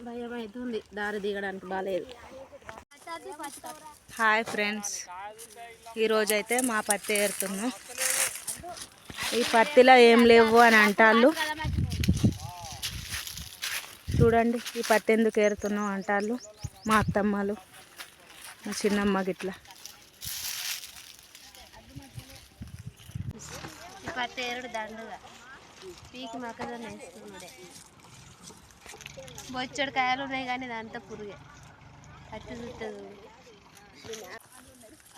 భయం అవుతుంది, దారి దిగడానికి బాగాలేదు. హాయ్ ఫ్రెండ్స్, ఈరోజైతే మా పత్తి ఏరుతున్నాం. ఈ పత్తిలో ఏం లేవు అని అంటాళ్ళు. చూడండి ఈ పత్తి ఎందుకు ఏరుతున్నాం అంటాళ్ళు మా అత్తమ్మలు, మా చిన్నమ్మ గిట్లా. ఈ పత్తి ఏరుడు దండుగా పీకి మొక్కజొన్న వేసుకున్నాడే. బొచ్చడు కాయలు ఉన్నాయి కానీ దాంతో పురుగే పత్తి చుట్టదు.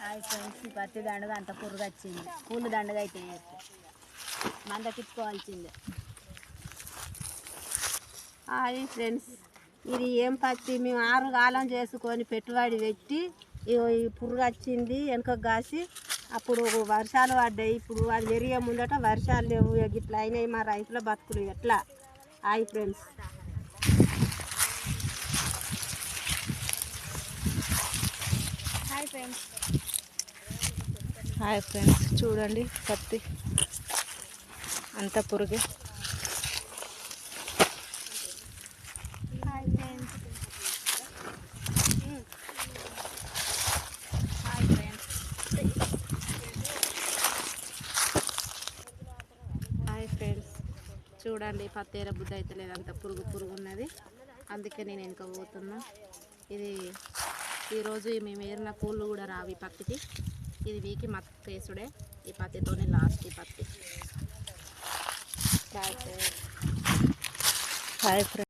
హాయ్ ఫ్రెండ్స్, ఈ పత్తి దండగా అంత పురుగు వచ్చింది. పూలు దండగా అయితే మందకిచ్చుకోవాల్సిందే. హాయ్ ఫ్రెండ్స్, ఇది ఏం పత్తి? మేము 6 కాలం చేసుకొని పెట్టుబడి పెట్టి ఈ పురుగు వచ్చింది వెనుక కాసి. అప్పుడు వర్షాలు పడ్డాయి, ఇప్పుడు అది పెరిగే ముందట వర్షాలు లేవు, ఇట్లా అయినాయి మా రైతుల బతుకులు ఎట్లా? Hi friends. హాయ్ ఫ్రెండ్స్, చూడండి పత్తి అంత పురుగే. Hi friends. హాయ్ ఫ్రెండ్స్, చూడండి పత్తి ఏర బుద్ధి అయితే లేదు, అంత పురుగు ఉన్నది. అందుకే నేను వెనుక పోతున్నా. ఇది ఈరోజు మేము ఏరిన పూలు కూడా రావు ఈ పత్తికి. ఇది వీకి మత్తు వేసుడే. ఈ పత్తితోనే లాస్ట్ ఈ పత్తి. Hi friends.